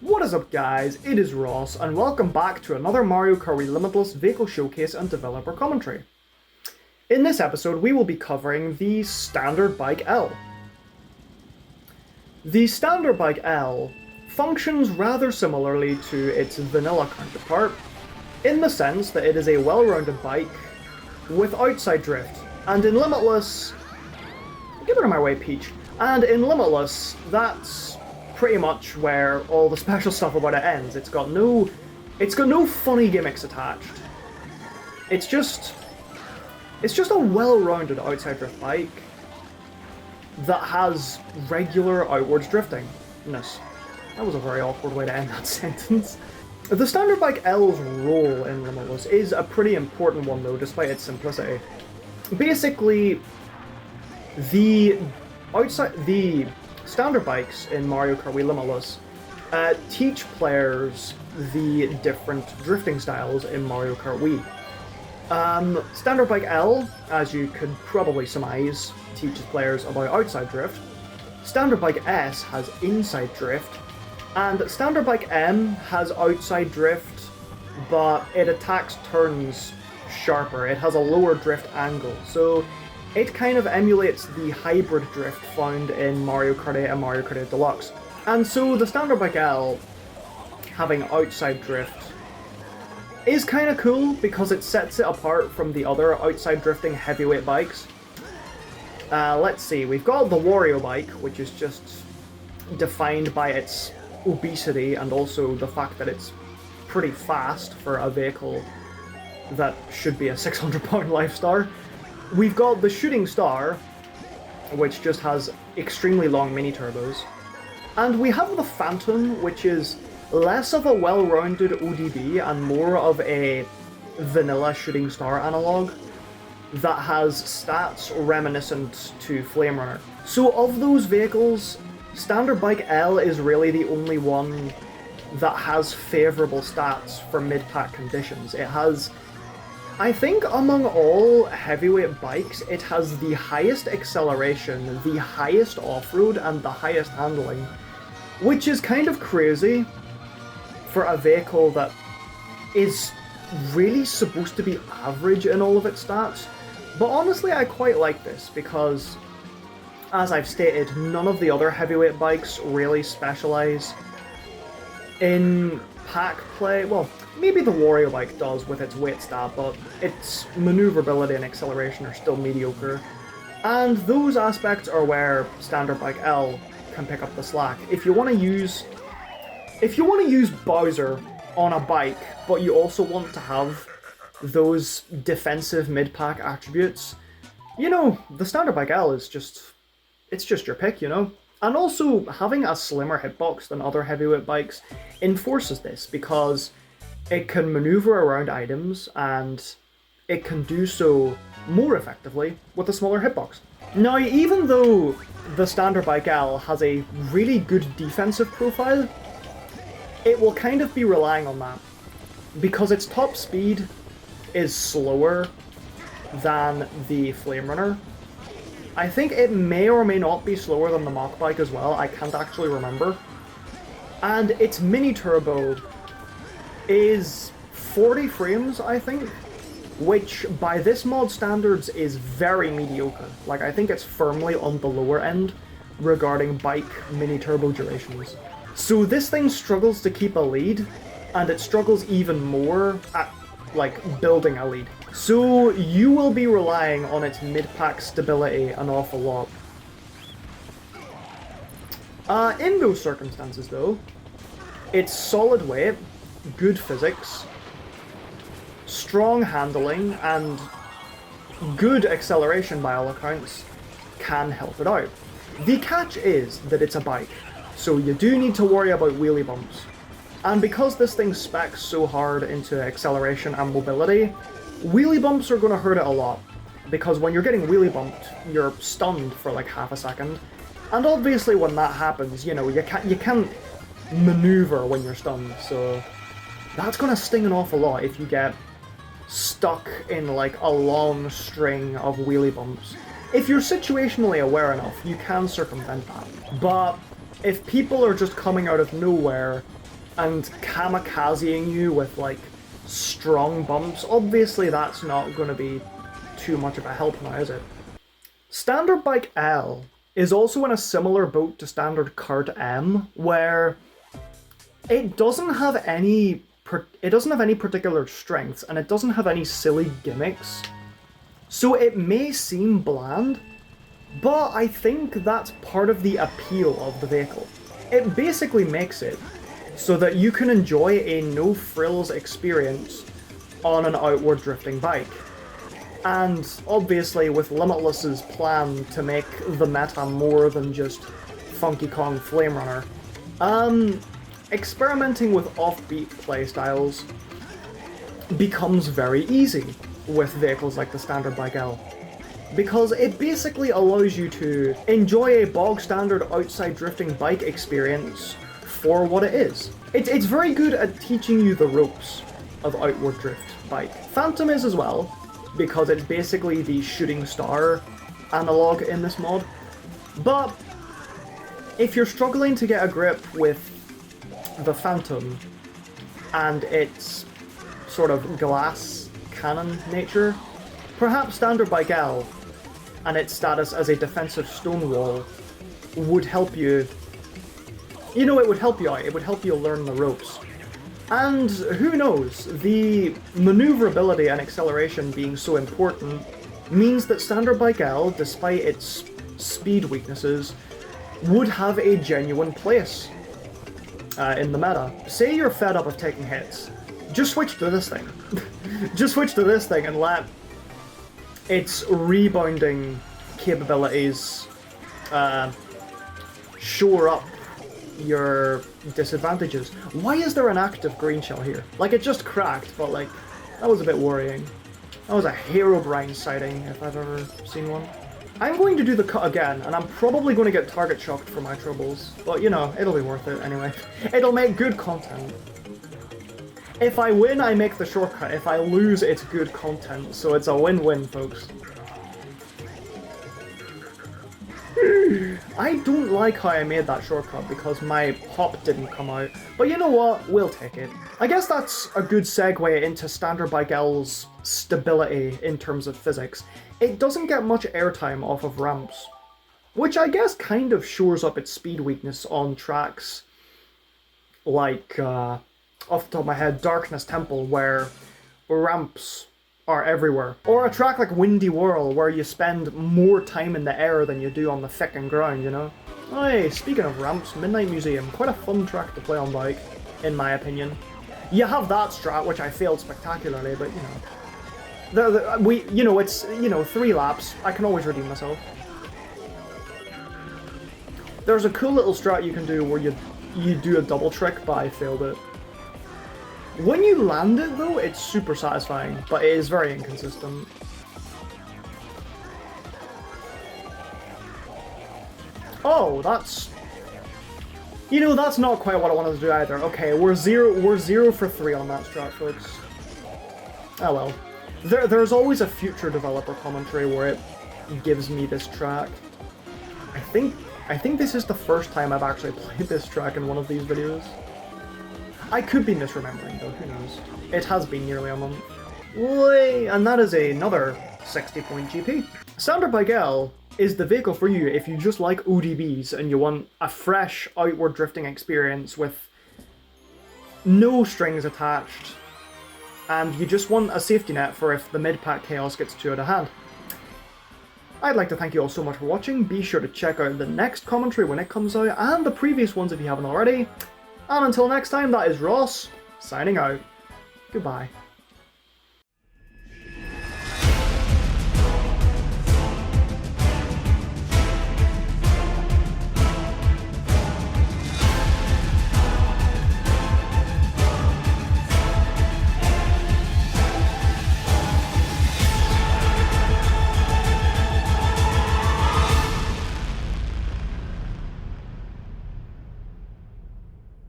What is up guys, it is Ross, and welcome back to another Mario Kart Wii Limitless Vehicle Showcase and Developer Commentary. In this episode we will be covering the Standard Bike L. The Standard Bike L functions rather similarly to its vanilla counterpart, in the sense that it is a well-rounded bike with outside drift, and in Limitless... Get out of my way, Peach. And in Limitless, that's pretty much where all the special stuff about it ends. It's got no funny gimmicks attached. It's just a well-rounded outside drift bike that has regular outwards driftingness. That was a very awkward way to end that sentence. The Standard Bike L's role in Limitless is a pretty important one though, despite its simplicity. Basically, the standard bikes in Mario Kart Wii Limitless teach players the different drifting styles in Mario Kart Wii. Standard Bike L, as you could probably surmise, teaches players about outside drift. Standard Bike S has inside drift, and Standard Bike M has outside drift, but it attacks turns sharper. It has a lower drift angle, so it kind of emulates the hybrid drift found in Mario Kart 8 and Mario Kart 8 Deluxe. And so the Standard Bike L having outside drift is kind of cool because it sets it apart from the other outside drifting heavyweight bikes. Let's see, we've got the Wario bike, which is just defined by its obesity and also the fact that it's pretty fast for a vehicle that should be a 600-pound Lifestar. We've got the Shooting Star, which just has extremely long mini-turbos. And we have the Phantom, which is less of a well-rounded ODB and more of a vanilla Shooting Star analog that has stats reminiscent to Flame Runner. So of those vehicles, Standard Bike L is really the only one that has favourable stats for mid-pack conditions. It has, I think among all heavyweight bikes, it has the highest acceleration, the highest off-road, and the highest handling, which is kind of crazy for a vehicle that is really supposed to be average in all of its stats. But honestly, I quite like this because, as I've stated, none of the other heavyweight bikes really specialise in pack play. Well, maybe the Wario bike does with its weight stat, but its maneuverability and acceleration are still mediocre. And those aspects are where Standard Bike L can pick up the slack. If you want to use Bowser on a bike, but you also want to have those defensive mid-pack attributes, you know, the Standard Bike L is just your pick, you know? And also, having a slimmer hitbox than other heavyweight bikes enforces this, because it can maneuver around items, and it can do so more effectively with a smaller hitbox. Now, even though the Standard Bike L has a really good defensive profile, it will kind of be relying on that, because its top speed is slower than the Flame Runner. I think it may or may not be slower than the Mach Bike as well, I can't actually remember. And its mini-turbo is 40 frames, I think, which by this mod standards is very mediocre. Like, I think it's firmly on the lower end regarding bike mini-turbo durations. So this thing struggles to keep a lead, and it struggles even more at, like, building a lead. So you will be relying on its mid-pack stability an awful lot. In those circumstances though, its solid weight, good physics, strong handling, and good acceleration by all accounts can help it out. The catch is that it's a bike, so you do need to worry about wheelie bumps. And because this thing specs so hard into acceleration and mobility, wheelie bumps are going to hurt it a lot, because when you're getting wheelie bumped, you're stunned for like half a second. And obviously when that happens, you know, you can't maneuver when you're stunned, so that's going to sting an awful lot if you get stuck in like a long string of wheelie bumps. If you're situationally aware enough, you can circumvent that. But if people are just coming out of nowhere and kamikazing you with like strong bumps, obviously that's not going to be too much of a help now, is it? Standard Bike L is also in a similar boat to Standard Kart M, where it doesn't have any particular strengths, and it doesn't have any silly gimmicks. So it may seem bland, but I think that's part of the appeal of the vehicle. It basically makes it so that you can enjoy a no-frills experience on an outward drifting bike. And obviously with Limitless's plan to make the meta more than just Funky Kong Flame Runner, experimenting with offbeat playstyles becomes very easy with vehicles like the Standard Bike L, because it basically allows you to enjoy a bog standard outside drifting bike experience for what it is. It's very good at teaching you the ropes of outward drift bike. Phantom is as well, because it's basically the shooting star analog in this mod. But if you're struggling to get a grip with the Phantom and its sort of glass cannon nature, perhaps Standard Bike L and its status as a defensive stone wall would help you. You know, it would help you out, it would help you learn the ropes. And who knows, the maneuverability and acceleration being so important means that Standard Bike L, despite its speed weaknesses, would have a genuine place in the meta. Say you're fed up of taking hits, just switch to this thing. Just switch to this thing and let its rebounding capabilities shore up your disadvantages. Why is there an active green shell here? Like, it just cracked, but like, that was a bit worrying. That was a Herobrine sighting, if I've ever seen one. I'm going to do the cut again, and I'm probably going to get target shocked for my troubles, but you know, it'll be worth it anyway. It'll make good content. If I win, I make the shortcut. If I lose, it's good content, so it's a win-win, folks. I don't like how I made that shortcut because my hop didn't come out, but you know what, we'll take it. I guess that's a good segue into Standard Bike L's stability in terms of physics. It doesn't get much airtime off of ramps, which I guess kind of shores up its speed weakness on tracks like, off the top of my head, Darkness Temple, where ramps are everywhere. Or a track like Windy Whirl, where you spend more time in the air than you do on the thickened ground, you know? Hey, speaking of ramps, Midnight Museum, quite a fun track to play on bike, in my opinion. You have that strat, which I failed spectacularly, but you know. It's, 3 laps, I can always redeem myself. There's a cool little strat you can do where you do a double trick, but I failed it. When you land it, though, it's super satisfying, but it is very inconsistent. Oh, that's... You know, that's not quite what I wanted to do either. Okay, we're 0 for 3 on that strat, folks. Oh well. There's always a future developer commentary where it gives me this track. I think this is the first time I've actually played this track in one of these videos. I could be misremembering though, who knows. It has been nearly a month. Way, and that is another 60-point GP. Standard Bike L is the vehicle for you if you just like ODBs and you want a fresh outward drifting experience with no strings attached, and you just want a safety net for if the mid-pack chaos gets too out of hand. I'd like to thank you all so much for watching. Be sure to check out the next commentary when it comes out, and the previous ones if you haven't already. And until next time, that is Ross, signing out. Goodbye.